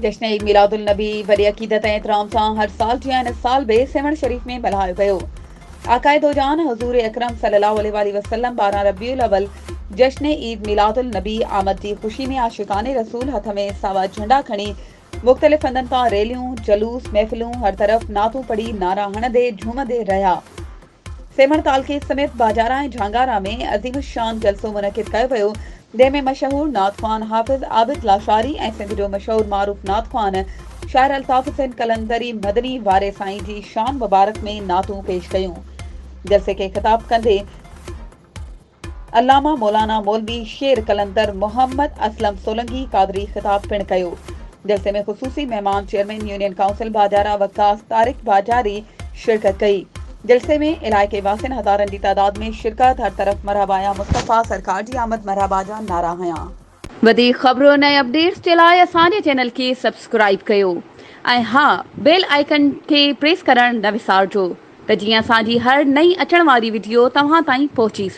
जश्न ईद मिलादुल नबी वरी अक़ीदत ऐं एहतराम सां हर साल जीअं इन साल बि सेवण शरीफ में मल्हायो वियो। आकाए दो जान हज़ूर अकरम सल्लल्लाहु अलैहि वसल्लम 12 रबीउल अव्वल जश्न ईद मिलादुल नबी आमद की खुशी में आशिकाने रसूल हथ में सावा झंडा खणी मुख़्तलिफ़ हंधनि तां रैलियूं जलूस महफ़िलूं हर तरफ़ नातूं पढ़ी नारा हणंदे झूमंदे रहिया। सेवण तालके समेत बाजारा ऐं झांगारा में अज़ीम शान जलसो मुनक़िद कयो वियो, जंहिंमें मशहूर नातख़्वान हाफ़िज़ आबिद लाशारी ऐं सिंध जो मशहूर मारूफ नातख़्वान शाइर अल्ताफ़ हुसैन कलंदरी मदनी वारे साईं जी शान मुबारक में नातूं पेश कयूं। जलसे के ख़िताब कंदे अल्लामा मौलाना मौलवी शेर कलंदर मोहम्मद असलम सोलंकी कादरी ख़िताब पिण कयो। जलसे में ख़ुसूसी मेहमान चेयरमैन यूनियन काउंसिल बाजारा वक्कास तारिक बाजारी शिरकत कई। जलसे में इलाइक़े वासिन हज़ारनि की तादाद में शिरकत, हर तरफ़ मरहबा या मुस्तफ़ा सरकार जी आमद मरहबा जा नारा हया। वधीक ख़बरों ऐं अपडेट्स जे लाइ असांजे चैनल खे सब्सक्राइब कयो ऐं हा बेल आइकन खे प्रेस करण न विसारजो त जीअं असांजी हर नई अचण वारी वीडियो तव्हां ताईं पहुची सघे।